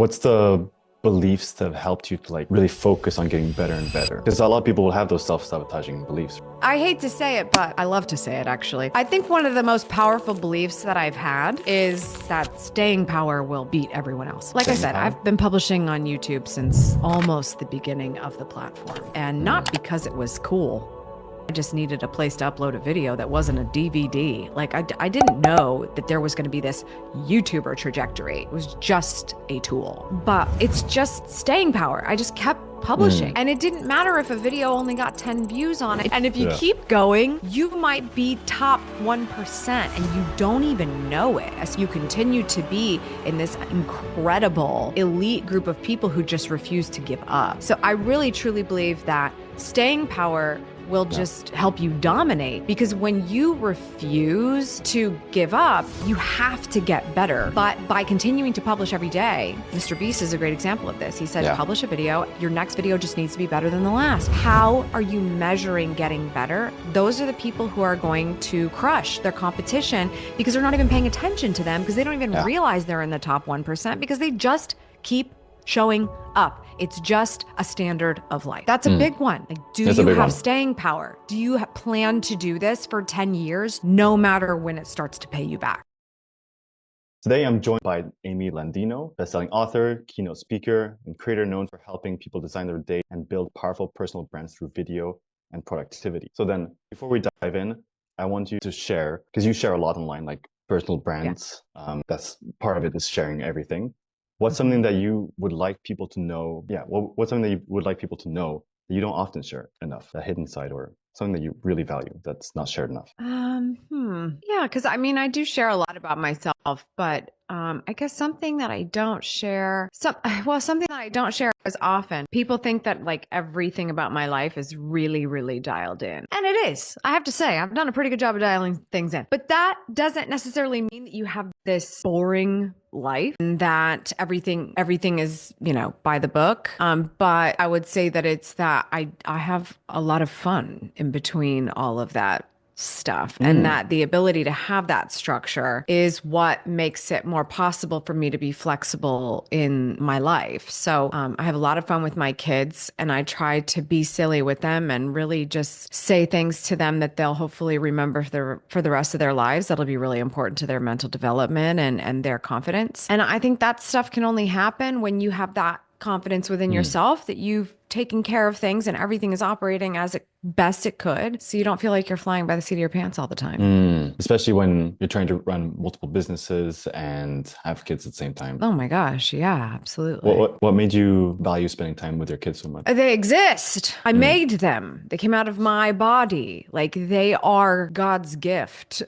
What's the beliefs that have helped you to like really focus on getting better and better? Because a lot of people will have those self-sabotaging beliefs. I hate to say it, but I love to say it actually. I think one of the most powerful beliefs that I've had is that staying power will beat everyone else. Like I said, I've been publishing on YouTube since almost the beginning of the platform, and not because it was cool. I just needed a place to upload a video that wasn't a DVD. Like I didn't know that there was going to be this YouTuber trajectory. It was just a tool, but it's just staying power. I just kept publishing. And it didn't matter if a video only got 10 views on it. And if you keep going, you might be top 1% and you don't even know it as you continue to be in this incredible elite group of people who just refuse to give up. So I really truly believe that staying power will just help you dominate, because when you refuse to give up, you have to get better. But by continuing to publish every day, Mr. Beast is a great example of this. He said, publish a video, your next video just needs to be better than the last. How are you measuring getting better? Those are the people who are going to crush their competition because they're not even paying attention to them, because they don't even realize they're in the top 1%, because they just keep showing up. It's just a standard of life. That's a big one. Like, do you have staying power? Do you plan to do this for 10 years, no matter when it starts to pay you back? Today, I'm joined by Amy Landino, bestselling author, keynote speaker, and creator known for helping people design their day and build powerful personal brands through video and productivity. So then, before we dive in, I want you to share, because you share a lot online, like personal brands. That's part of it, is sharing everything. What's something that you would like people to know? Yeah, what's something that you would like people to know that you don't often share enough, a hidden side, or something that you really value that's not shared enough? Yeah, because I mean, I do share a lot about myself, but I guess something that I don't share, something that I don't share as often. People think that like everything about my life is really, really dialed in. And it is. I have to say, I've done a pretty good job of dialing things in. But that doesn't necessarily mean that you have this boring life and that everything is, by the book. But I would say that it's that I have a lot of fun in between all of that stuff, and that the ability to have that structure is what makes it more possible for me to be flexible in my life. So I have a lot of fun with my kids, and I try to be silly with them and really just say things to them that they'll hopefully remember for the rest of their lives. That'll be really important to their mental development and their confidence. And I think that stuff can only happen when you have that confidence within yourself, that you've taken care of things and everything is operating as best it could, so you don't feel like you're flying by the seat of your pants all the time. Especially when you're trying to run multiple businesses and have kids at the same time. Oh my gosh, yeah, absolutely. What made you value spending time with your kids so much? They exist. I made them. They came out of my body. Like, they are God's gift.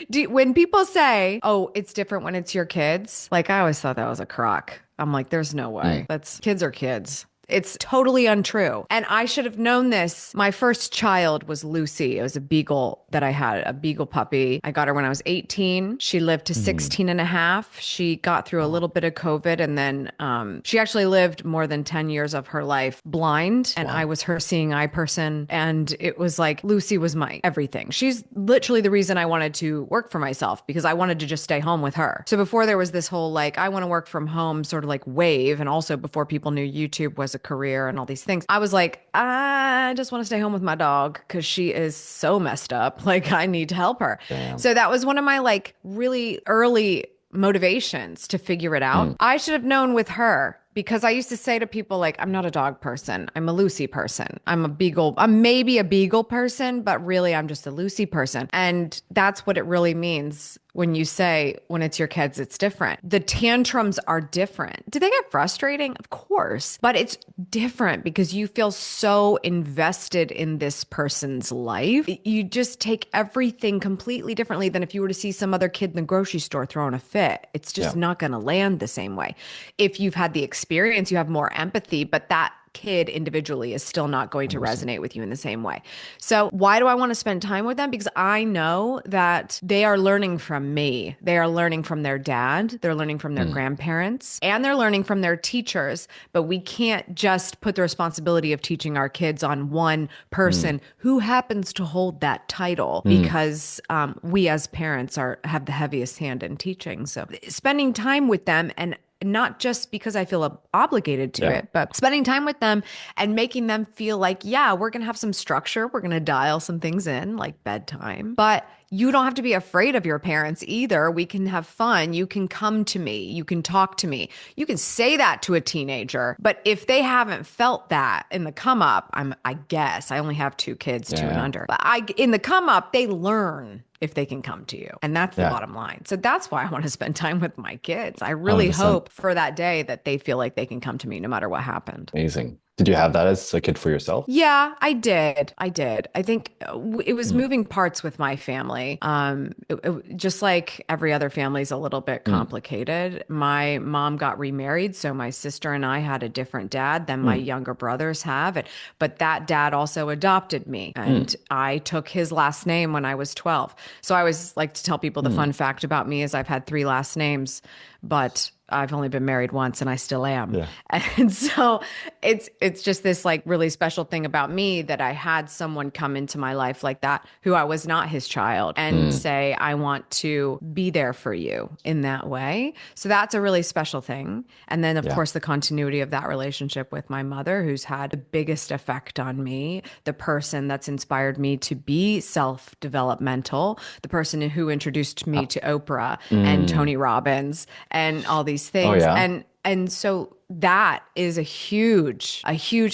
When people say, oh, it's different when it's your kids, like, I always thought that was a crock. I'm like, there's no way. Kids are kids. It's totally untrue. And I should have known this. My first child was Lucy. It was a beagle that I had, a beagle puppy. I got her when I was 18. She lived to 16 and a half. She got through a little bit of COVID, and then she actually lived more than 10 years of her life blind. And I was her seeing eye person. And it was like, Lucy was my everything. She's literally the reason I wanted to work for myself, because I wanted to just stay home with her. So before there was this whole, like, I want to work from home sort of like wave, and also before people knew YouTube was a career and all these things, I was like, I just want to stay home with my dog because she is so messed up. Like, I need to help her. Damn. So that was one of my like really early motivations to figure it out. I should have known with her, because I used to say to people, like, I'm not a dog person. I'm a Lucy person. I'm maybe a beagle person, but really I'm just a Lucy person. And that's what it really means when you say, when it's your kids, it's different. The tantrums are different. Do they get frustrating? Of course, but it's different because you feel so invested in this person's life. You just take everything completely differently than if you were to see some other kid in the grocery store throwing a fit. It's just not going to land the same way. If you've had the experience, you have more empathy, but that kid individually is still not going to resonate with you in the same way. So why do I want to spend time with them? Because I know that they are learning from me. They are learning from their dad. They're learning from their grandparents, and they're learning from their teachers. But we can't just put the responsibility of teaching our kids on one person who happens to hold that title, because we as parents have the heaviest hand in teaching. So spending time with them and not just because I feel obligated to it, but spending time with them and making them feel like, yeah, we're going to have some structure. We're going to dial some things in like bedtime, but you don't have to be afraid of your parents either. We can have fun. You can come to me. You can talk to me. You can say that to a teenager. But if they haven't felt that in the come up, I guess I only have two kids, 2 and under. But in the come up, they learn if they can come to you. And that's the bottom line. So that's why I want to spend time with my kids. I really 100%. hope for that day that they feel like they can come to me no matter what happened. Amazing. Did you have that as a kid for yourself? Yeah, I did. I think it was moving parts with my family. Just like every other family is a little bit complicated. My mom got remarried, so my sister and I had a different dad than my younger brothers have. But that dad also adopted me, and I took his last name when I was 12. So I always like to tell people the fun fact about me is I've had 3 last names, but I've only been married once and I still am. Yeah. And so it's just this like really special thing about me that I had someone come into my life like that who I was not his child and say, I want to be there for you in that way. So that's a really special thing. And then of course the continuity of that relationship with my mother, who's had the biggest effect on me, the person that's inspired me to be self-developmental, the person who introduced me to Oprah and Tony Robbins and all these things. And so that is a huge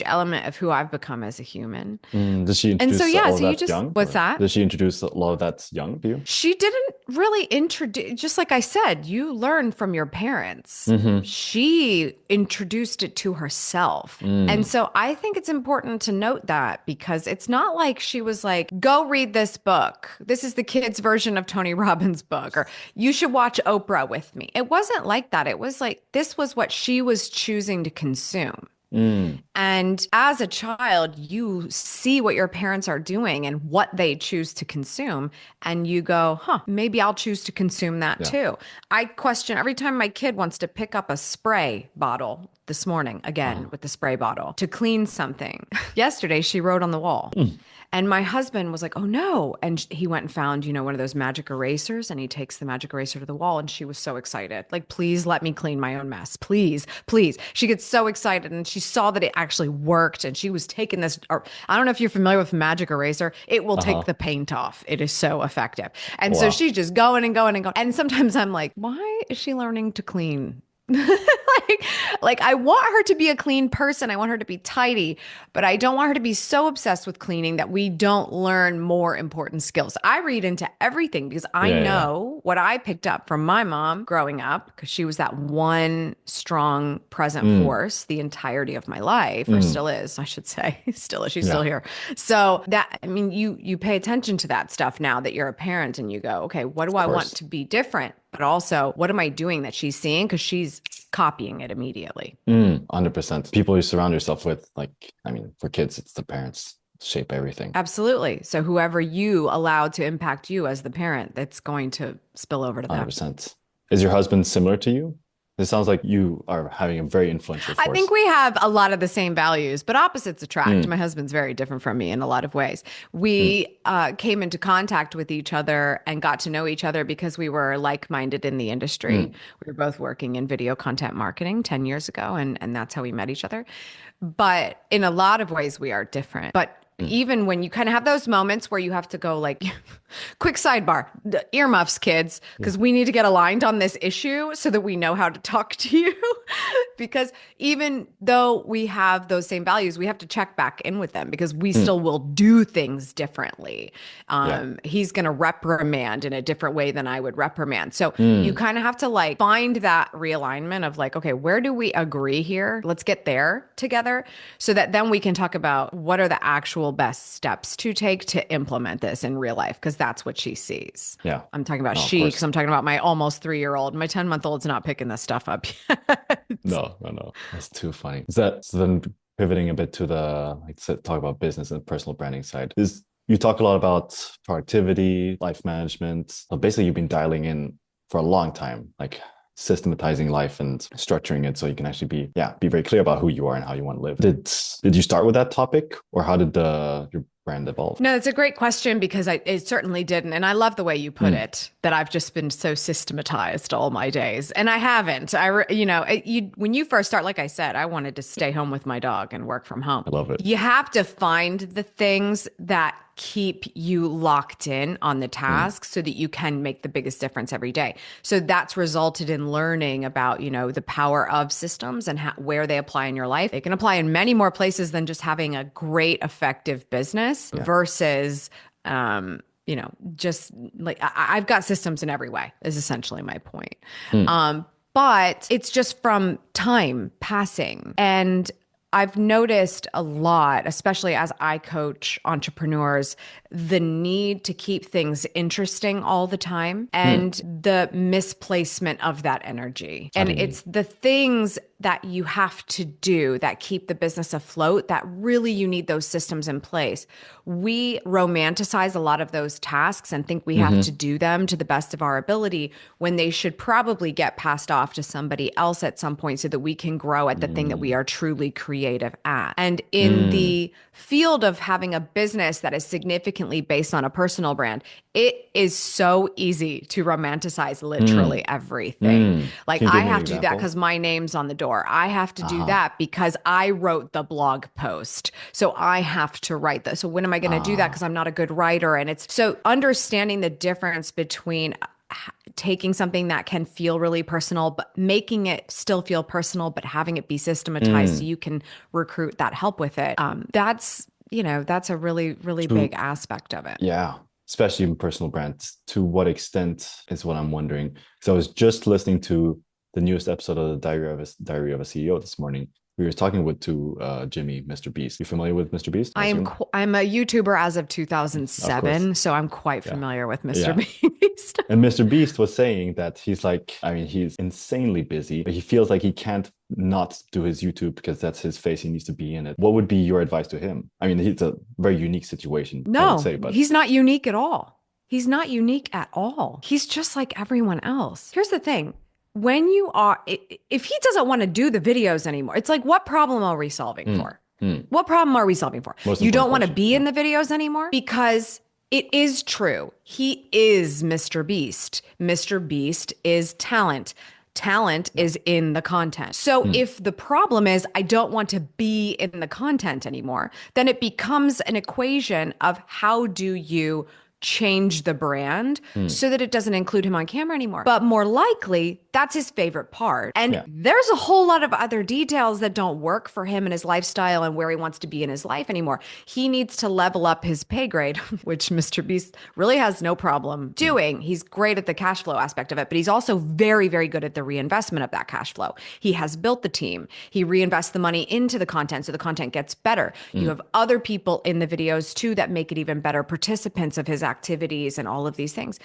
element of who I've become as a human. Did she introduce all of that young? What's that? Did she introduce a lot of that young to you? She didn't really introduce, just like I said, you learn from your parents. She introduced it to herself. And so I think it's important to note that because it's not like she was like, go read this book. This is the kids' version of Tony Robbins' book, or you should watch Oprah with me. It wasn't like that. It was like, this was what she was choosing to consume. And as a child, you see what your parents are doing and what they choose to consume. And you go, maybe I'll choose to consume that too. I question every time my kid wants to pick up a spray bottle. This morning, again, with the spray bottle to clean something. Yesterday, she wrote on the wall. And my husband was like, oh no. And he went and found, one of those magic erasers, and he takes the magic eraser to the wall. And she was so excited. Like, please let me clean my own mess. Please, please. She gets so excited. And she saw that it actually worked. And she was taking this, or I don't know if you're familiar with magic eraser. It will take the paint off. It is so effective. And so she's just going and going and going. And sometimes I'm like, why is she learning to clean? like I want her to be a clean person. I want her to be tidy, but I don't want her to be so obsessed with cleaning that we don't learn more important skills. I read into everything because I know what I picked up from my mom growing up, because she was that one strong present force the entirety of my life, or still is, I should say. Still is. She's still here. So that, I mean, you pay attention to that stuff now that you're a parent and you go, okay, what do I want to be different? But also, what am I doing that she's seeing? Because she's copying it immediately. 100%. People you surround yourself with, for kids, it's the parents shape everything. Absolutely. So whoever you allow to impact you as the parent, that's going to spill over to them. 100%. Is your husband similar to you? It sounds like you are having a very influential force. I think we have a lot of the same values, but opposites attract. My husband's very different from me in a lot of ways. We came into contact with each other and got to know each other because we were like-minded in the industry. We were both working in video content marketing 10 years ago, and that's how we met each other. But in a lot of ways, we are different. But even when you kind of have those moments where you have to go like, quick sidebar, earmuffs, kids, because we need to get aligned on this issue so that we know how to talk to you. Because even though we have those same values, we have to check back in with them because we still will do things differently. He's going to reprimand in a different way than I would reprimand. So you kind of have to like find that realignment of like, okay, where do we agree here? Let's get there together so that then we can talk about what are the actual best steps to take to implement this in real life, because that's what she sees. Yeah. I'm talking about she, because I'm talking about my almost 3-year-old. My 10-month-old's not picking this stuff up yet. No. That's too funny. So then pivoting a bit to talk about business and personal branding side, you talk a lot about productivity, life management. So basically you've been dialing in for a long time, like systematizing life and structuring it so you can actually be very clear about who you are and how you want to live. Did you start with that topic, or how did your brand evolved? No, it's a great question because it certainly didn't. And I love the way you put it, that I've just been so systematized all my days. And I haven't. When you first start, like I said, I wanted to stay home with my dog and work from home. I love it. You have to find the things that keep you locked in on the task so that you can make the biggest difference every day. So that's resulted in learning about, the power of systems and where they apply in your life. They can apply in many more places than just having a great, effective business versus, just like I've got systems in every way is essentially my point. But it's just from time passing. And I've noticed a lot, especially as I coach entrepreneurs, the need to keep things interesting all the time and the misplacement of that energy. And it's the things that you have to do that keep the business afloat that really you need those systems in place. We romanticize a lot of those tasks and think we have to do them to the best of our ability when they should probably get passed off to somebody else at some point so that we can grow at the thing that we are truly creative at. And in the field of having a business that is significantly based on a personal brand, it is so easy to romanticize literally everything. Like Can you give I me an have to do that example? because my name's on the door. I have to do that because I wrote the blog post. So I have to write that. So when am I going to do that? Because I'm not a good writer. And it's so understanding the difference between taking something that can feel really personal, but making it still feel personal, but having it be systematized so you can recruit that help with it. That's a really, really big aspect of it. Yeah, especially in personal brands. To what extent is what I'm wondering. Because I was just listening to the newest episode of the Diary of a CEO this morning. We were talking to Jimmy, Mr. Beast. You familiar with Mr. Beast? I'm a YouTuber as of 2007, so I'm quite familiar with Mr. Beast. And Mr. Beast was saying that he's insanely busy, but he feels like he can't not do his YouTube because that's his face. He needs to be in it. What would be your advice to him? I mean, it's a very unique situation, I would say, but he's not unique at all. He's not unique at all. He's just like everyone else. Here's the thing. If he doesn't want to do the videos anymore, it's like, what problem are we solving for? What problem are we solving for? You don't want to be in the videos anymore? Because it is true. He is Mr. Beast. Mr. Beast is talent. Talent is in the content. So if the problem is I don't want to be in the content anymore, then it becomes an equation of how do you change the brand so that it doesn't include him on camera anymore. But more likely, that's his favorite part. And there's a whole lot of other details that don't work for him and his lifestyle and where he wants to be in his life anymore. He needs to level up his pay grade, which Mr. Beast really has no problem doing. He's great at the cash flow aspect of it, but he's also very, very good at the reinvestment of that cash flow. He has built the team. He reinvests the money into the content so the content gets better. You have other people in the videos too that make it even better, participants of his activities and all of these things.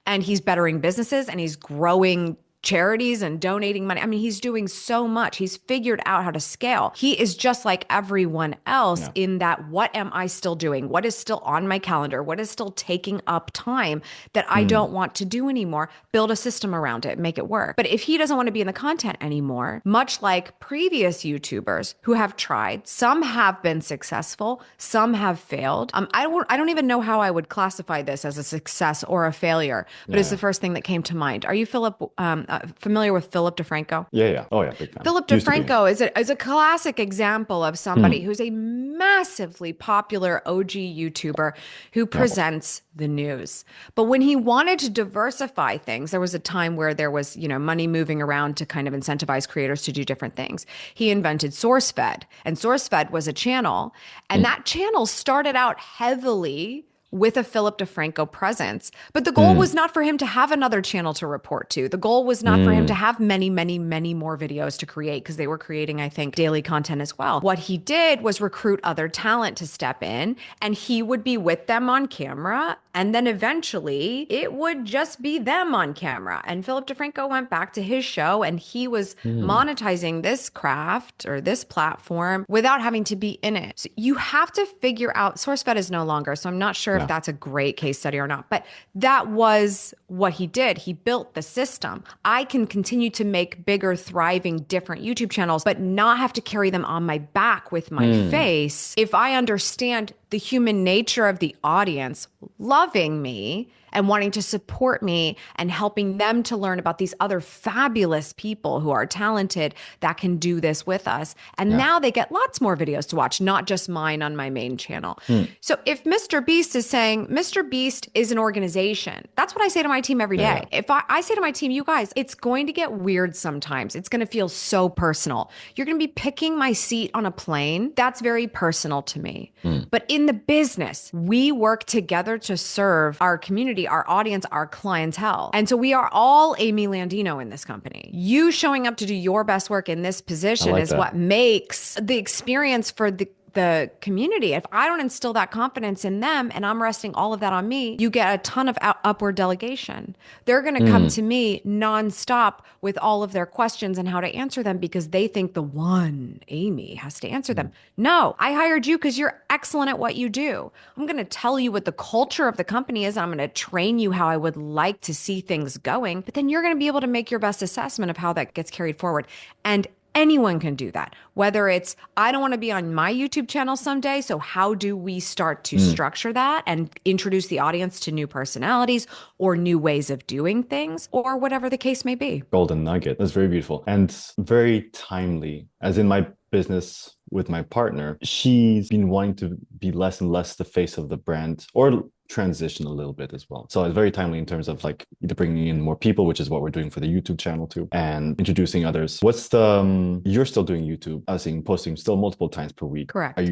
And he's bettering businesses and he's growing charities and donating money. I mean, he's doing so much. He's figured out how to scale. He is just like everyone else in that, what am I still doing? What is still on my calendar? What is still taking up time that I don't want to do anymore? Build a system around it, make it work. But if he doesn't want to be in the content anymore, much like previous YouTubers who have tried, some have been successful, some have failed. I don't even know how I would classify this as a success or a failure, but it's the first thing that came to mind. Are you familiar with Philip DeFranco? Yeah. Oh, yeah, big fan. Philip DeFranco is a classic example of somebody who's a massively popular OG YouTuber who presents the news. But when he wanted to diversify things, there was a time where there was, money moving around to kind of incentivize creators to do different things. He invented SourceFed, and SourceFed was a channel, and that channel started out heavily with a Philip DeFranco presence. But the goal was not for him to have another channel to report to. The goal was not for him to have many, many, many more videos to create, because they were creating, I think, daily content as well. What he did was recruit other talent to step in, and he would be with them on camera. And then eventually it would just be them on camera. And Philip DeFranco went back to his show, and he was monetizing this craft or this platform without having to be in it. So you have to figure out, SourceFed is no longer, so I'm not sure if that's a great case study or not, but that was what he did. He built the system. I can continue to make bigger, thriving, different YouTube channels, but not have to carry them on my back with my face if I understand the human nature of the audience loving me and wanting to support me and helping them to learn about these other fabulous people who are talented that can do this with us. And Yeah. now they get lots more videos to watch, not just mine on my main channel. Hmm. So if Mr. Beast is saying, Mr. Beast is an organization, that's what I say to my team every Yeah, day. yeah. If I say to my team, you guys, it's going to get weird sometimes. It's going to feel so personal. You're going to be picking my seat on a plane. That's very personal to me. But in the business, we work together to serve our community, our audience, our clientele. And so we are all Amy Landino in this company. You showing up to do your best work in this I position like is that. what makes the experience for the community. If I don't instill that confidence in them and I'm resting all of that on me, you get a ton of upward delegation. They're going to come to me nonstop with all of their questions and how to answer them because they think the one Amy has to answer them. No, I hired you because you're excellent at what you do. I'm going to tell you what the culture of the company is. I'm going to train you how I would like to see things going, but then you're going to be able to make your best assessment of how that gets carried forward. And anyone can do that. Whether it's, I don't want to be on my YouTube channel someday. So how do we start to structure that and introduce the audience to new personalities or new ways of doing things or whatever the case may be? Golden nugget. That's very beautiful and very timely. As in my business with my partner, she's been wanting to be less and less the face of the brand or transition a little bit as well. So it's very timely in terms of like either bringing in more people, which is what we're doing for the YouTube channel too, and introducing others. What's the you're still doing YouTube? I was seeing posting still multiple times per week. Correct. Are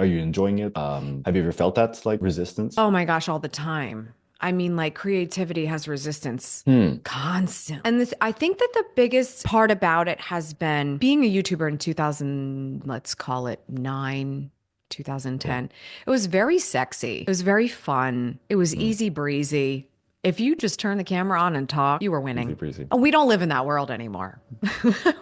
you enjoying it? Have you ever felt that like resistance? Oh my gosh, all the time. I mean, like creativity has resistance constant. And this, I think that the biggest part about it has been being a YouTuber in 2000, let's call it 2010. It was very sexy. It was very fun. It was easy breezy. If you just turn the camera on and talk, you were Easy winning. breezy. We don't live in that world anymore.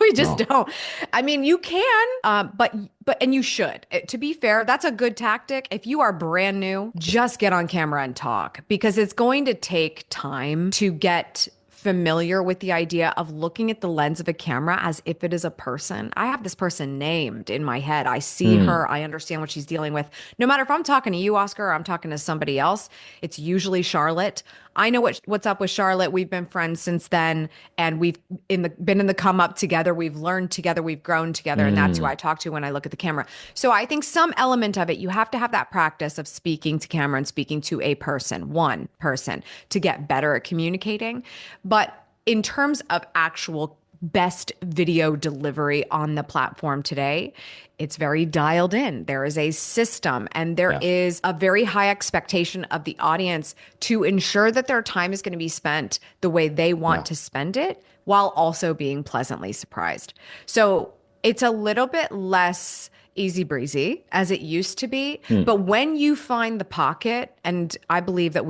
We just No. don't. I mean, you can, but and you should. To be fair, that's a good tactic. If you are brand new, just get on camera and talk because it's going to take time to get familiar with the idea of looking at the lens of a camera as if it is a person. I have this person named in my head. I see her. I understand what she's dealing with. No matter if I'm talking to you, Oscar, or I'm talking to somebody else, it's usually Charlotte. I know what's up with Charlotte. We've been friends since then, and we've been in the come up together. We've learned together. We've grown together, and that's who I talk to when I look at the camera. So I think some element of it, you have to have that practice of speaking to camera and speaking to a person, one person, to get better at communicating. But in terms of actual best video delivery on the platform today, it's very dialed in. There is a system and there is a very high expectation of the audience to ensure that their time is going to be spent the way they want to spend it while also being pleasantly surprised. So it's a little bit less easy breezy as it used to be. But when you find the pocket, and I believe that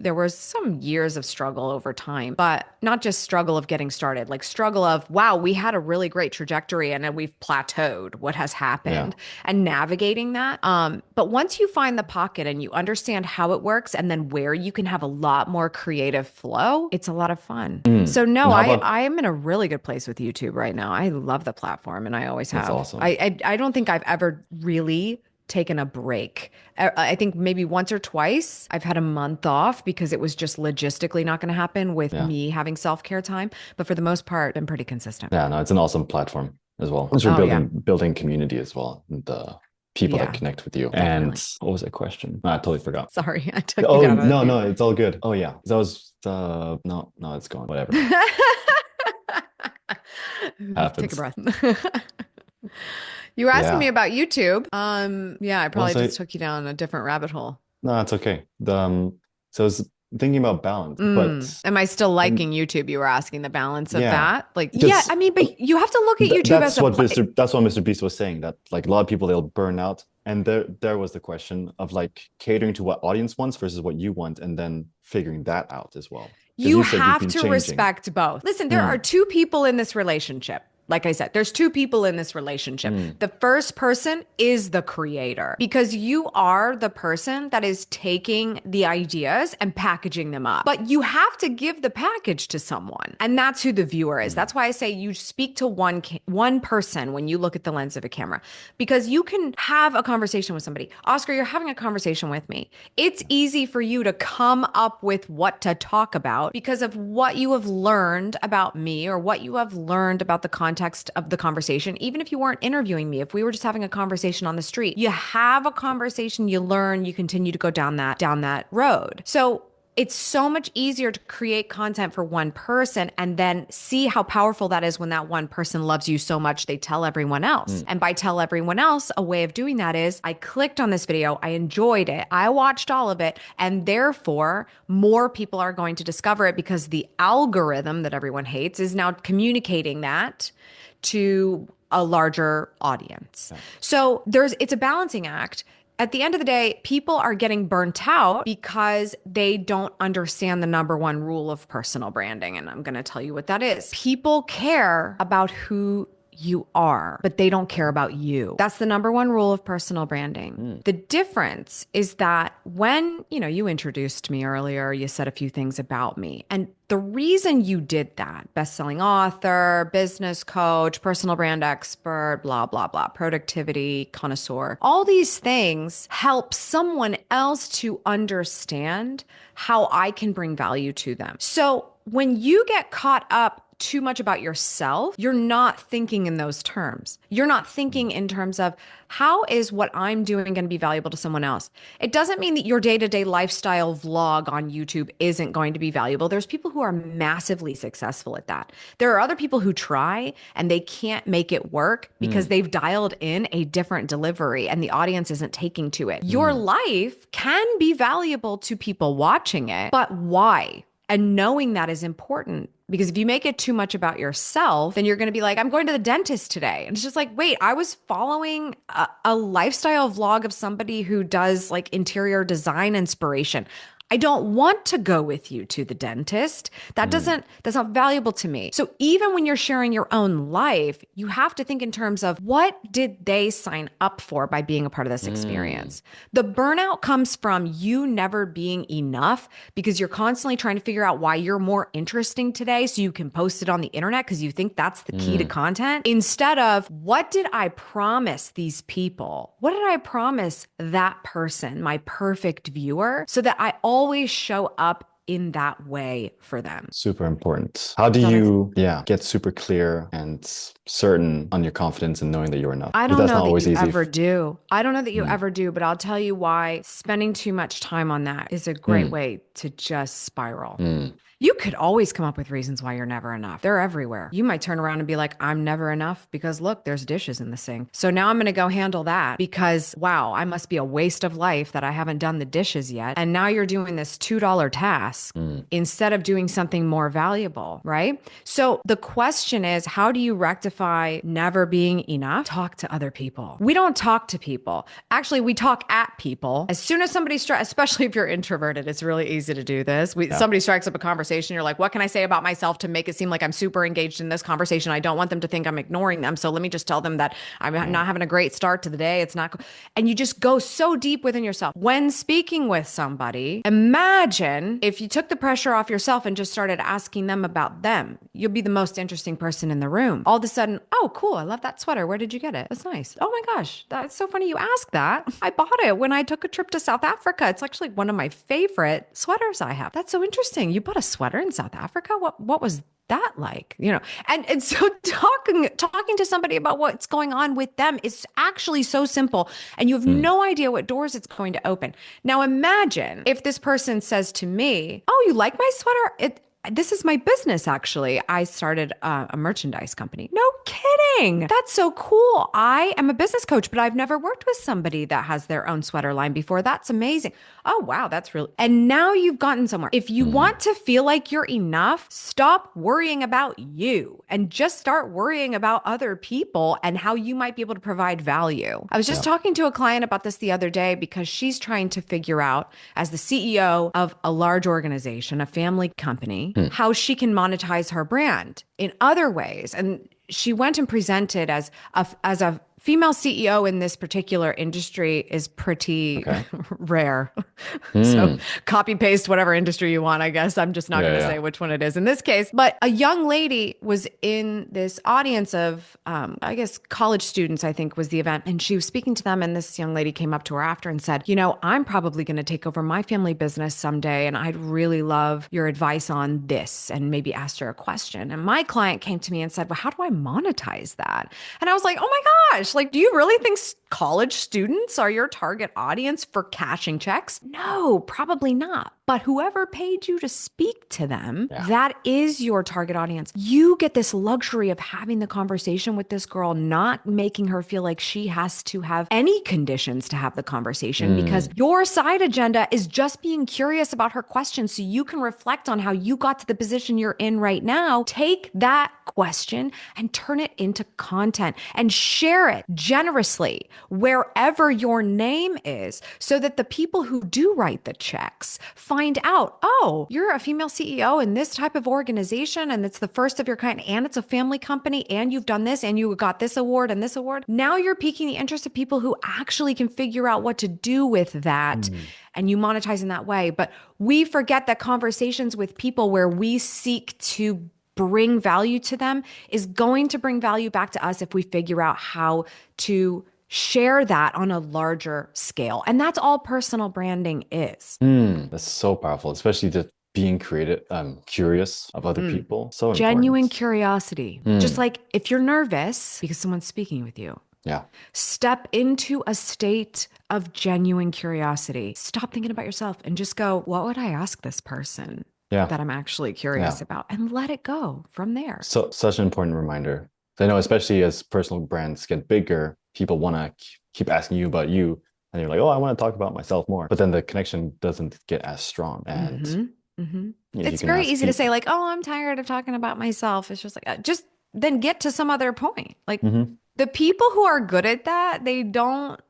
there was some years of struggle over time, but not just struggle of getting started, like struggle of, wow, we had a really great trajectory and then we've plateaued. What has happened? And navigating that. But once you find the pocket and you understand how it works and then where you can have a lot more creative flow, it's a lot of fun. So no, I am in a really good place with YouTube right now. I love the platform and I always have. That's awesome. I don't think I've ever really taken a break. I think maybe once or twice I've had a month off because it was just logistically not going to happen with me having self-care time. But for the most part, been pretty consistent. Yeah, no, it's an awesome platform as well. Once you're building community as well, and the people that connect with you. Definitely. And what was that question? I totally forgot. Sorry, I took Oh you down no, no, it's all good. Oh yeah, that was no, it's gone. Whatever. Happens. Take a breath. You were asking me about YouTube. Yeah, I probably just took you down a different rabbit hole. No, it's okay. So I was thinking about balance, but am I still liking YouTube? You were asking the balance of Yeah. that. Like, Because yeah, I mean, but you have to look at YouTube as that's what Mr. Beast was saying, that like a lot of people, they'll burn out. And there was the question of like catering to what audience wants versus what you want, and then figuring that out as well. 'Cause you said you've have been to changing. respect both. Listen, there are two people in this relationship. Like I said, there's two people in this relationship. The first person is the creator because you are the person that is taking the ideas and packaging them up. But you have to give the package to someone. And that's who the viewer is. That's why I say you speak to one person when you look at the lens of a camera, because you can have a conversation with somebody. Oscar, you're having a conversation with me. It's easy for you to come up with what to talk about because of what you have learned about me or what you have learned about the context of the conversation. Even if you weren't interviewing me, if we were just having a conversation on the street, you have a conversation, you learn, you continue to go down that road. So it's so much easier to create content for one person and then see how powerful that is when that one person loves you so much they tell everyone else. And by tell everyone else, a way of doing that is I clicked on this video, I enjoyed it, I watched all of it, and therefore more people are going to discover it because the algorithm that everyone hates is now communicating that to a larger audience. So it's a balancing act. At the end of the day, people are getting burnt out because they don't understand the number one rule of personal branding. And I'm going to tell you what that is. People care about who you are, but they don't care about you. That's the number one rule of personal branding. The difference is that when, you introduced me earlier, you said a few things about me. And the reason you did that, best-selling author, business coach, personal brand expert, blah, blah, blah, productivity connoisseur, all these things help someone else to understand how I can bring value to them. So when you get caught up too much about yourself, you're not thinking in those terms. You're not thinking in terms of how is what I'm doing going to be valuable to someone else? It doesn't mean that your day-to-day lifestyle vlog on YouTube isn't going to be valuable. There's people who are massively successful at that. There are other people who try and they can't make it work because they've dialed in a different delivery and the audience isn't taking to it. Your life can be valuable to people watching it, but why? And knowing that is important, because if you make it too much about yourself, then you're going to be like, I'm going to the dentist today. And it's just like, wait, I was following a lifestyle vlog of somebody who does like interior design inspiration. I don't want to go with you to the dentist. That's not valuable to me. So even when you're sharing your own life, you have to think in terms of what did they sign up for by being a part of this experience? The burnout comes from you never being enough because you're constantly trying to figure out why you're more interesting today so you can post it on the internet because you think that's the key to content, instead of what did I promise these people? What did I promise that person, my perfect viewer, so that I always show up in that way for them. Super important. How do you, get super clear and certain on your confidence and knowing that you're enough? I don't That's know not that always you easy. ever do. I don't know that you ever do, but I'll tell you why spending too much time on that is a great way to just spiral. You could always come up with reasons why you're never enough. They're everywhere. You might turn around and be like, I'm never enough because look, there's dishes in the sink. So now I'm going to go handle that because wow, I must be a waste of life that I haven't done the dishes yet. And now you're doing this $2 task instead of doing something more valuable, right? So the question is, how do you rectify never being enough? Talk to other people. We don't talk to people. Actually, we talk at people. As soon as somebody especially if you're introverted, it's really easy to do this. Somebody strikes up a conversation. You're like, what can I say about myself to make it seem like I'm super engaged in this conversation? I don't want them to think I'm ignoring them. So let me just tell them that I'm not having a great start to the day. It's not, and you just go so deep within yourself. When speaking with somebody, imagine if you took the pressure off yourself and just started asking them about them. You'll be the most interesting person in the room. All of a sudden, oh, cool. I love that sweater. Where did you get it? That's nice. Oh my gosh. That's so funny you asked that. I bought it when I took a trip to South Africa. It's actually one of my favorite sweaters I have. That's so interesting. You bought a sweater in South Africa? What was that like? And so talking to somebody about what's going on with them is actually so simple, and you have no idea what doors it's going to open. Now imagine if this person says to me, oh, you like my sweater? This is my business, actually. I started a merchandise company. No kidding. That's so cool. I am a business coach, but I've never worked with somebody that has their own sweater line before. That's amazing. Oh, wow. That's really, and now you've gotten somewhere. If you want to feel like you're enough, stop worrying about you and just start worrying about other people and how you might be able to provide value. I was just talking to a client about this the other day because she's trying to figure out, as the CEO of a large organization, a family company, how she can monetize her brand in other ways. And she went and presented as a female CEO in this particular industry is pretty Okay. rare. So Hmm. copy paste whatever industry you want, I guess. I'm just not Yeah, going to yeah. say which one it is in this case. But a young lady was in this audience of, I guess, college students, I think was the event. And she was speaking to them. And this young lady came up to her after and said, I'm probably going to take over my family business someday. And I'd really love your advice on this, and maybe asked her a question. And my client came to me and said, well, how do I monetize that? And I was like, oh my gosh, like, do you really think college students are your target audience for cashing checks? No, probably not. But whoever paid you to speak to them, Yeah. that is your target audience. You get this luxury of having the conversation with this girl, not making her feel like she has to have any conditions to have the conversation, because your side agenda is just being curious about her question so you can reflect on how you got to the position you're in right now. Take that question and turn it into content and share it generously wherever your name is, so that the people who do write the checks find out, oh, you're a female CEO in this type of organization, and it's the first of your kind, and it's a family company, and you've done this, and you got this award and this award. Now you're piquing the interest of people who actually can figure out what to do with that, and you monetize in that way. But we forget that conversations with people where we seek to bring value to them is going to bring value back to us if we figure out how to share that on a larger scale. And that's all personal branding is. That's so powerful, especially just being creative, curious of other people. So Genuine important. curiosity. Just like if you're nervous because someone's speaking with you, Yeah. step into a state of genuine curiosity. Stop thinking about yourself and just go, what would I ask this person Yeah. that I'm actually curious Yeah. about? And let it go from there. So such an important reminder. I know, especially as personal brands get bigger, people want to keep asking you about you, and you're like, oh, I want to talk about myself more. But then the connection doesn't get as strong, and you It's can very ask easy to deep. say, like, oh, I'm tired of talking about myself. It's just like, just then get to some other point. Like, the people who are good at that, they don't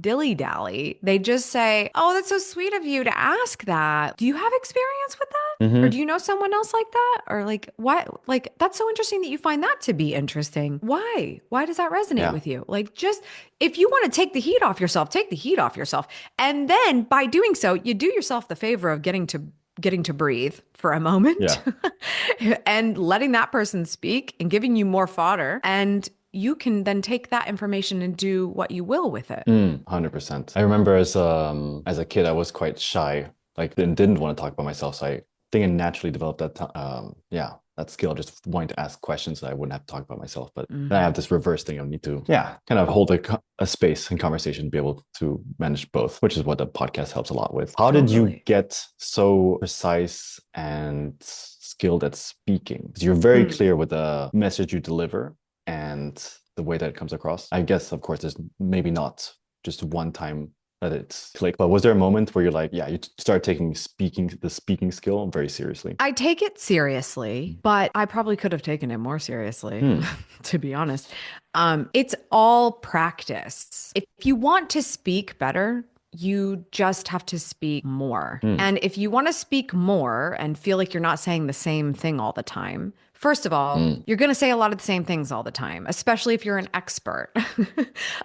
dilly-dally. They just say, oh, that's so sweet of you to ask that. Do you have experience with that? Or do you know someone else like that? Or like, what? Like, that's so interesting that you find that to be interesting. Why? Why does that resonate Yeah. with you? Like, just if you want to take the heat off yourself, take the heat off yourself. And then by doing so, you do yourself the favor of getting to breathe for a moment and letting that person speak and giving you more fodder. And you can then take that information and do what you will with it. 100%. I remember as a kid, I was quite shy, like didn't want to talk about myself. So I think I naturally developed that skill of just wanting to ask questions that I wouldn't have to talk about myself. But then I have this reverse thing of need to, kind of hold a space and conversation, be able to manage both, which is what the podcast helps a lot with. How did you Totally. get so precise and skilled at speaking? Because you're very clear with the message you deliver and the way that it comes across. I guess, of course, there's maybe not just one time that it's clicked, but was there a moment where you're like, you start taking the speaking skill very seriously? I take it seriously, but I probably could have taken it more seriously, to be honest. It's all practice. If you want to speak better, you just have to speak more. And if you want to speak more and feel like you're not saying the same thing all the time, first of all, you're going to say a lot of the same things all the time, especially if you're an expert.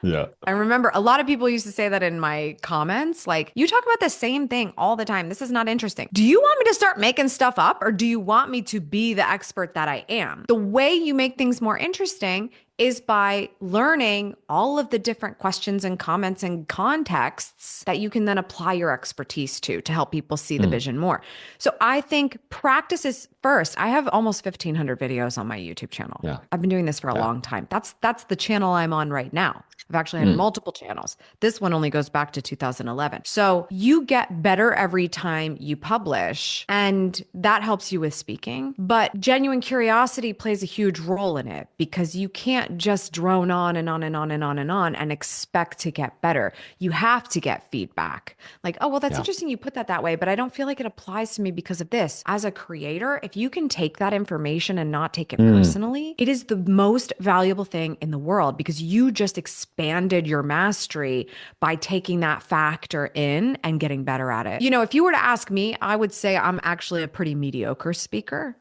Yeah. I remember a lot of people used to say that in my comments, like, you talk about the same thing all the time. This is not interesting. Do you want me to start making stuff up, or do you want me to be the expert that I am? The way you make things more interesting is by learning all of the different questions and comments and contexts that you can then apply your expertise to help people see the vision more. So I think practice is first. I have almost 1,500 videos on my YouTube channel. Yeah. I've been doing this for a long time. That's the channel I'm on right now. I've actually had multiple channels. This one only goes back to 2011. So you get better every time you publish, and that helps you with speaking. But genuine curiosity plays a huge role in it, because you can't can't just drone on and on and on and on and on and expect to get better. You have to get feedback. Like, oh, well, that's Yeah. interesting you put that way, but I don't feel like it applies to me because of this. As a creator, if you can take that information and not take it Mm. personally, it is the most valuable thing in the world because you just expanded your mastery by taking that factor in and getting better at it. You know, if you were to ask me, I would say I'm actually a pretty mediocre speaker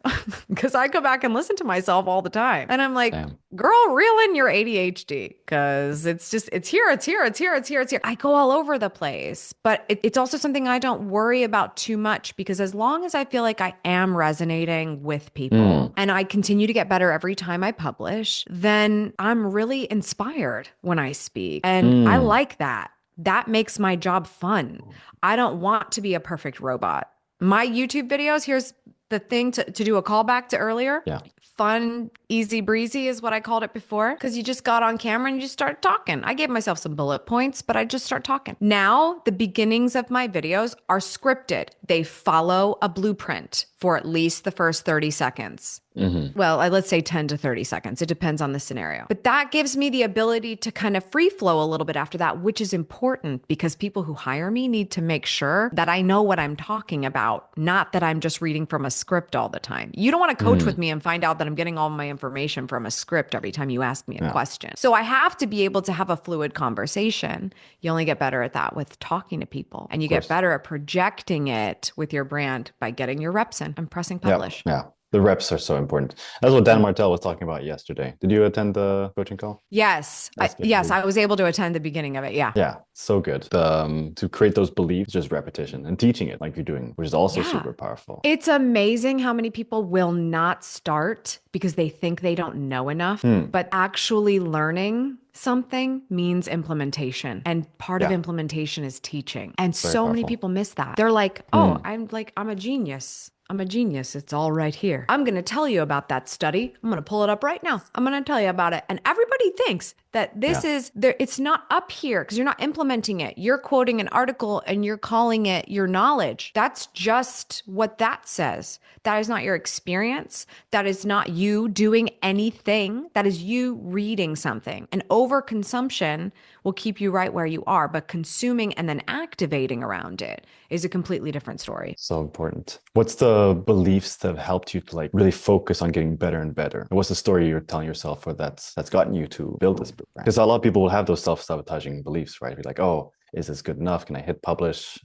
because I go back and listen to myself all the time. And I'm like, Damn. girl, reel in your ADHD because it's here, it's here, it's here, it's here, it's here. I go all over the place, but it's also something I don't worry about too much because as long as I feel like I am resonating with people Mm. and I continue to get better every time I publish, then I'm really inspired when I speak. And I Mm. like that. That makes my job fun. I don't want to be a perfect robot. My YouTube videos, here's the thing to do a callback to earlier. Yeah. Fun, easy breezy is what I called it before because you just got on camera and you just start talking. I gave myself some bullet points, but I just start talking. Now, the beginnings of my videos are scripted. They follow a blueprint for at least the first 30 seconds. Mm-hmm. Well, let's say 10 to 30 seconds. It depends on the scenario. But that gives me the ability to kind of free flow a little bit after that, which is important because people who hire me need to make sure that I know what I'm talking about, not that I'm just reading from a script all the time. You don't want to coach with me and find out that I'm getting all my information from a script every time you ask me a question. So I have to be able to have a fluid conversation. You only get better at that with talking to people, and you get better at projecting it with your brand by getting your reps in and pressing publish. Yeah. The reps are so important. That's what Dan Martell was talking about yesterday. Did you attend the coaching call? Yes. Yes, I was able to attend the beginning of it. Yeah. Yeah, so good. To create those beliefs, just repetition and teaching it like you're doing, which is also super powerful. It's amazing how many people will not start because they think they don't know enough, but actually learning something means implementation. And part of implementation is teaching. And so many people miss that. They're like, oh, I'm a genius. I'm a genius. It's all right here. I'm going to tell you about that study. I'm going to pull it up right now. I'm going to tell you about it. And everybody thinks that this is there. It's not up here because you're not implementing it. You're quoting an article and you're calling it your knowledge. That's just what that says. That is not your experience. That is not you doing anything. That is you reading something. And overconsumption will keep you right where you are, but consuming and then activating around it is a completely different story. So important. What's the beliefs that have helped you to like really focus on getting better and better? What's the story you're telling yourself for that's gotten you to build this brand? Because a lot of people will have those self-sabotaging beliefs, right? Be like, oh, is this good enough? Can I hit publish?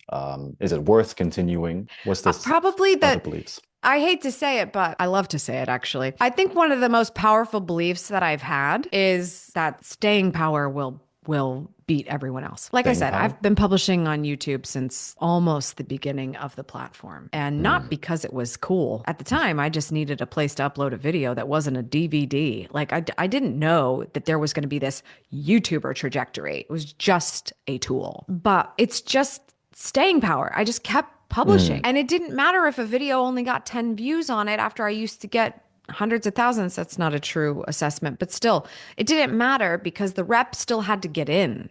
Is it worth continuing? What's this? Probably other that beliefs? I hate to say it, but I love to say it actually. I think one of the most powerful beliefs that I've had is that staying power will beat everyone else. Like I said, I've been publishing on YouTube since almost the beginning of the platform, and not because it was cool. At the time, I just needed a place to upload a video that wasn't a DVD. Like I didn't know that there was going to be this YouTuber trajectory. It was just a tool, but it's just staying power. I just kept publishing, and it didn't matter if a video only got 10 views on it after I used to get hundreds of thousands. That's not a true assessment, but still, it didn't matter because the rep still had to get in.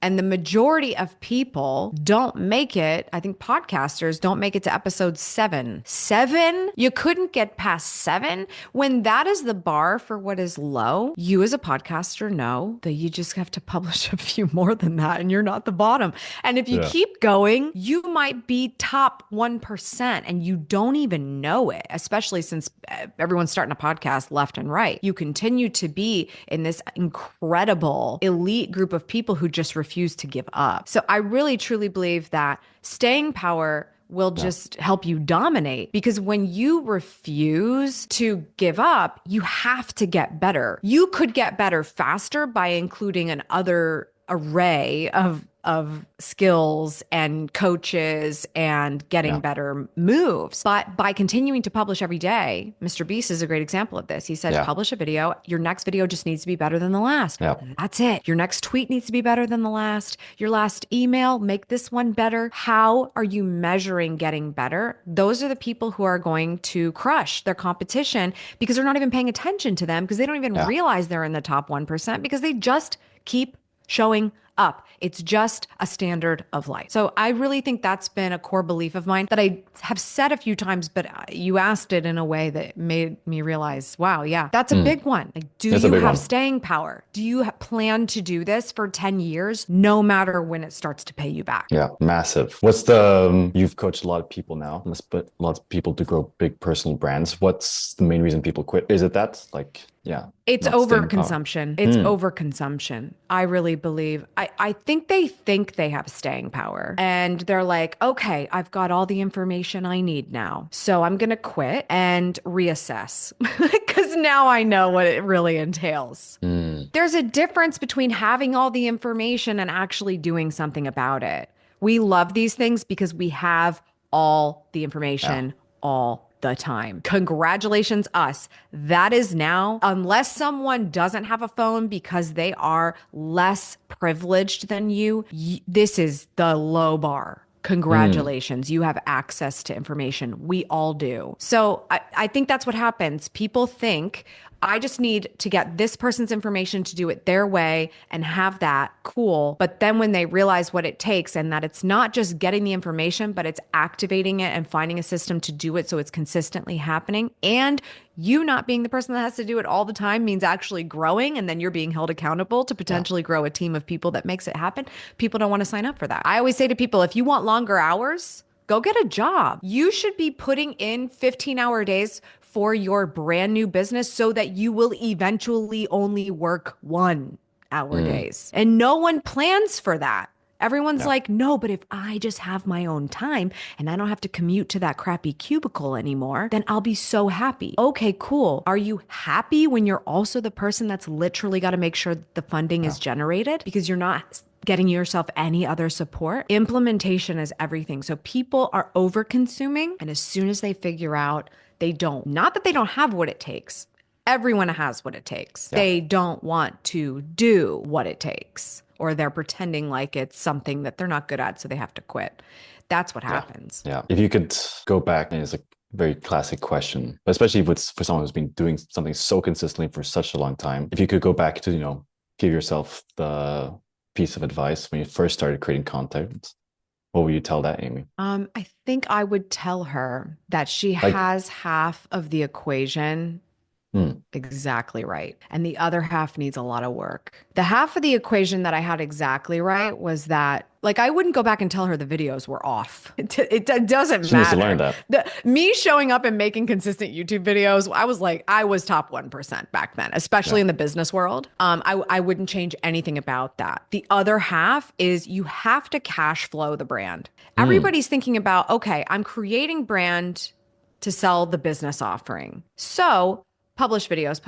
And the majority of people don't make it. I think podcasters don't make it to episode 7. 7? You couldn't get past 7? When that is the bar for what is low, you as a podcaster know that you just have to publish a few more than that and you're not the bottom. And if you keep going, you might be top 1% and you don't even know it, especially since everyone's starting a podcast left and right. You continue to be in this incredible elite group of people who just refuse to give up. So I really truly believe that staying power will just help you dominate, because when you refuse to give up, you have to get better. You could get better faster by including an other array of skills and coaches and getting better moves. But by continuing to publish every day, Mr. Beast is a great example of this. He said, publish a video. Your next video just needs to be better than the last. That's it. Your next tweet needs to be better than the last. Your last email, make this one better. How are you measuring getting better? Those are the people who are going to crush their competition because they're not even paying attention to them, because they don't even realize they're in the top 1% because they just keep showing up. It's just a standard of life. So I really think that's been a core belief of mine that I have said a few times, but you asked it in a way that made me realize, wow, yeah, that's a big one. Like, do That's a you big have one. staying power? Do you plan to do this for 10 years, no matter when it starts to pay you back? Yeah, massive. What's the, you've coached a lot of people now, but lots of people to grow big personal brands. What's the main reason people quit? Is it that, like, yeah, It's not staying power? overconsumption. It's overconsumption. I really believe. I think they have staying power. And they're like, okay, I've got all the information I need now. So I'm going to quit and reassess because now I know what it really entails. There's a difference between having all the information and actually doing something about it. We love these things because we have all the Yeah. information all the time. Congratulations, us. That is now, unless someone doesn't have a phone because they are less privileged than you, this is the low bar. Congratulations, you have access to information. We all do. So I think that's what happens. People think, I just need to get this person's information to do it their way and have that cool. But then when they realize what it takes and that it's not just getting the information, but it's activating it and finding a system to do it so it's consistently happening, and you not being the person that has to do it all the time means actually growing, and then you're being held accountable to Yeah. potentially grow a team of people that makes it happen. People don't want to sign up for that. I always say to people, if you want longer hours, go get a job. You should be putting in 15-hour days for your brand new business so that you will eventually only work 1 hour days. And no one plans for that. Everyone's Yeah. like, no, but if I just have my own time and I don't have to commute to that crappy cubicle anymore, then I'll be so happy. Okay, cool. Are you happy when you're also the person that's literally got to make sure that the funding is generated because you're not getting yourself any other support? Implementation is everything. So people are over consuming, and as soon as they figure out not that they don't have what it takes. Everyone has what it takes. Yeah. They don't want to do what it takes, or they're pretending like it's something that they're not good at, so they have to quit. That's what happens. Yeah. If you could go back, and it's a very classic question, but especially if it's for someone who's been doing something so consistently for such a long time. If you could go back to, give yourself the piece of advice when you first started creating content, what would you tell that, Amy? I think I would tell her that she has half of the equation exactly right, and the other half needs a lot of work. The half of the equation that I had exactly right was that, like, I wouldn't go back and tell her the videos were off. It doesn't She needs to matter. learn that. Me showing up and making consistent YouTube videos, I was top 1% back then, especially in the business world. I wouldn't change anything about that. The other half is you have to cash flow the brand. Everybody's thinking about, okay, I'm creating brand to sell the business offering. So publish videos,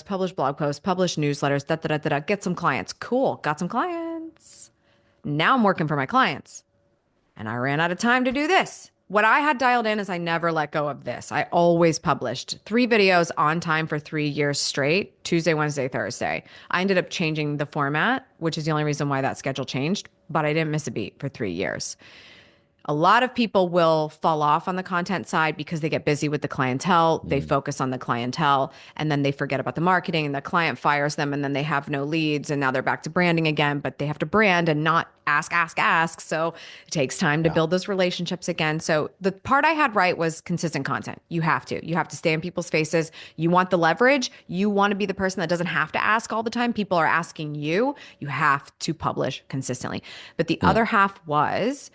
publish blog posts, publish newsletters, get some clients. Cool. Got some clients. Now I'm working for my clients. And I ran out of time to do this. What I had dialed in is I never let go of this. I always published 3 videos on time for 3 years straight, Tuesday, Wednesday, Thursday. I ended up changing the format, which is the only reason why that schedule changed, but I didn't miss a beat for 3 years. A lot of people will fall off on the content side because they get busy with the clientele. They focus on the clientele, and then they forget about the marketing, and the client fires them, and then they have no leads, and now they're back to branding again, but they have to brand and not ask. So it takes time to build those relationships again. So the part I had right was consistent content. You have to stay in people's faces. You want the leverage. You want to be the person that doesn't have to ask all the time. People are asking you. You have to publish consistently. But the other half was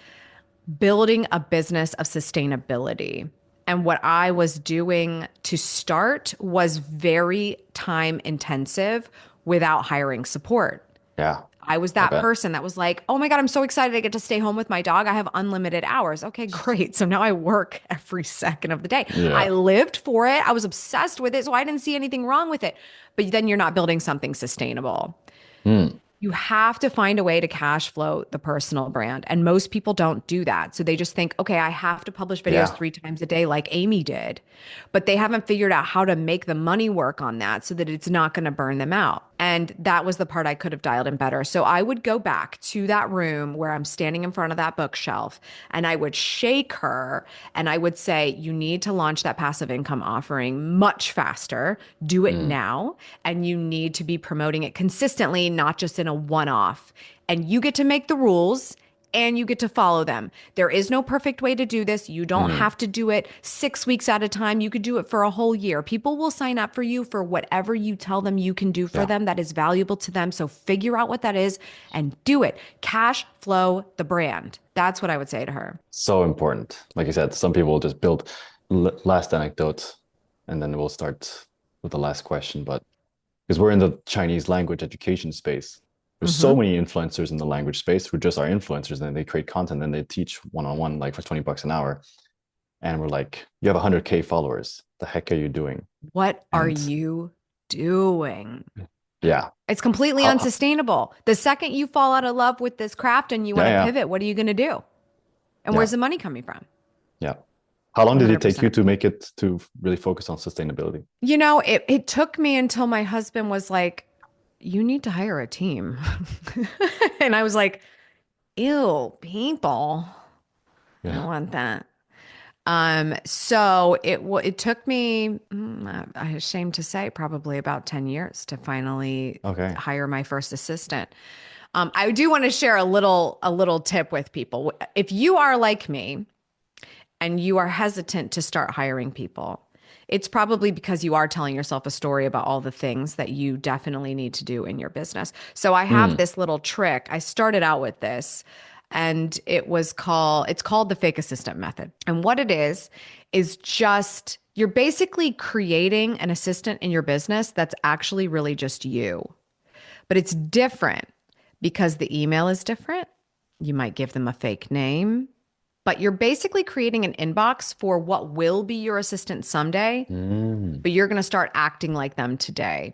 building a business of sustainability. And what I was doing to start was very time intensive without hiring support. Yeah. I was that person that was like, oh my God, I'm so excited I get to stay home with my dog. I have unlimited hours. Okay, great. So now I work every second of the day. Yeah. I lived for it. I was obsessed with it. So I didn't see anything wrong with it. But then you're not building something sustainable. You have to find a way to cash flow the personal brand. And most people don't do that. So they just think, okay, I have to publish videos 3 times a day like Amy did. But they haven't figured out how to make the money work on that so that it's not going to burn them out. And that was the part I could have dialed in better. So I would go back to that room where I'm standing in front of that bookshelf, and I would shake her and I would say, you need to launch that passive income offering much faster. Do it now. And you need to be promoting it consistently, not just in a one-off. and you get to make the rules and you get to follow them. There is no perfect way to do this. You don't Mm, have to do it 6 weeks at a time. You could do it for a whole year. People will sign up for you for whatever you tell them you can do for yeah. them that is valuable to them. So figure out what that is and do it. Cash flow the brand. That's what I would say to her. So important. Like you said, some people will just build last anecdote and then we'll start with the last question. But because we're in the Chinese language education space, there's so Hmm. many influencers in the language space who just are influencers and then they create content and they teach one-on-one like for 20 bucks an hour. And we're like, you have 100K followers. The heck are you doing? What are And you doing? yeah, It's completely how, unsustainable. The second you fall out of love with this craft and you want yeah, to yeah, pivot, what are you going to do? And yeah, where's the money coming from? yeah. How long did it take you 100%. to make it to really focus on sustainability? It took me until my husband was like, you need to hire a team. And I was like, ew, people. I don't Yeah. want that. So it took me, I'm ashamed to say, probably about 10 years to finally Okay. hire my first assistant. I do want to share a little tip with people. If you are like me and you are hesitant to start hiring people, it's probably because you are telling yourself a story about all the things that you definitely need to do in your business. So I have Mm, this little trick. I started out with this and it's called the fake assistant method. And what it is just you're basically creating an assistant in your business that's actually really just you. But it's different because the email is different. You might give them a fake name, but you're basically creating an inbox for what will be your assistant someday, mm. but you're going to start acting like them today.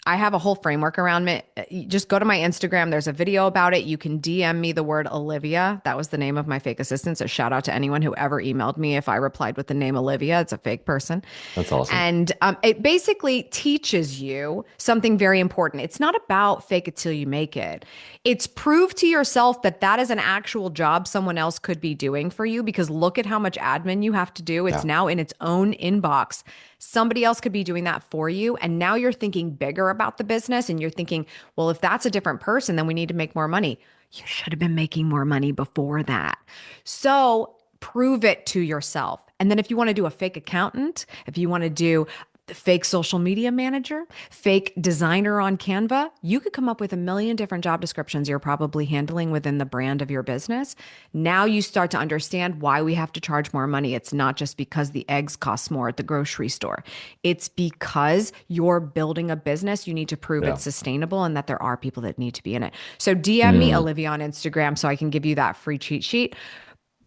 I have a whole framework around it. You just go to my Instagram. There's a video about it. You can DM me the word Olivia. That was the name of my fake assistant. So shout out to anyone who ever emailed me if I replied with the name Olivia. It's a fake person. That's awesome. And it basically teaches you something very important. It's not about fake it till you make it. It's prove to yourself that that is an actual job someone else could be doing for you because look at how much admin you have to do. It's Yeah. now in its own inbox. Somebody else could be doing that for you. And now you're thinking bigger about the business and you're thinking, well, if that's a different person, then we need to make more money. You should have been making more money before that. So prove it to yourself. And then if you want to do a fake accountant, if you want to do fake social media manager, fake designer on Canva, you could come up with a million different job descriptions you're probably handling within the brand of your business. Now you start to understand why we have to charge more money. It's not just because the eggs cost more at the grocery store. It's because you're building a business. You need to prove Yeah. it's sustainable and that there are people that need to be in it. So DM me, Mm, Olivia, on Instagram so I can give you that free cheat sheet.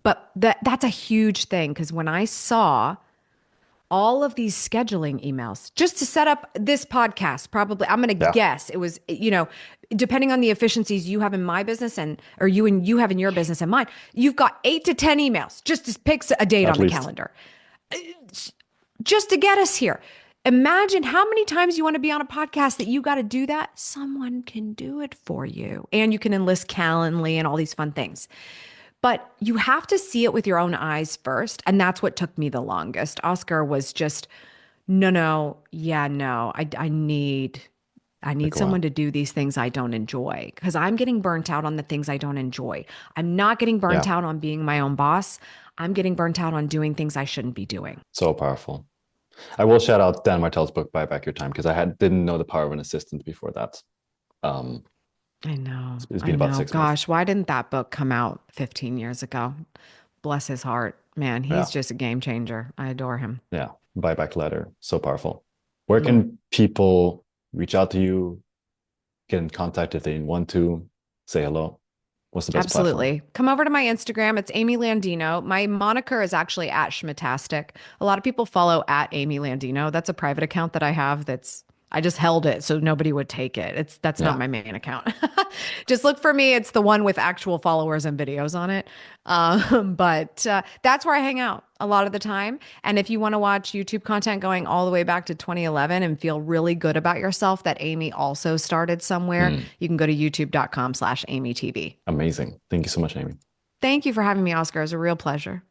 But that's a huge thing because when I saw all of these scheduling emails just to set up this podcast, probably I'm going to yeah. guess it was, depending on the efficiencies you have in my business and or you have in your business and mine, you've got 8 to 10 emails just to pick a date At on the least. calendar just to get us here. Imagine how many times you want to be on a podcast that you got to do that. Someone can do it for you. And you can enlist Calendly and all these fun things. But you have to see it with your own eyes first. And that's what took me the longest. Oscar was just, no, no, yeah, no. I need Like, someone wow. to do these things I don't enjoy because I'm getting burnt out on the things I don't enjoy. I'm not getting burnt Yeah. out on being my own boss. I'm getting burnt out on doing things I shouldn't be doing. So powerful. I will shout out Dan Martell's book, Buy Back Your Time, because didn't know the power of an assistant before that. Um, I know. it's I been about know. 6 months. Gosh, why didn't that book come out 15 years ago? Bless his heart. Man, he's Yeah. just a game changer. I adore him. Yeah. Buyback letter. So powerful. Where Mm. can people reach out to you, get in contact if they want to, say hello? What's the best platform? Absolutely. Come over to my Instagram. It's Amy Landino. My moniker is actually at Schmatastic. A lot of people follow at Amy Landino. That's a private account that I have I just held it so nobody would take it. That's not Yeah. my main account. Just look for me. It's the one with actual followers and videos on it. But that's where I hang out a lot of the time. And if you want to watch YouTube content going all the way back to 2011 and feel really good about yourself that Amy also started somewhere, Mm, you can go to youtube.com/AmyTV. amazing. Thank you so much, Amy. Thank you for having me, Oscar. It was a real pleasure.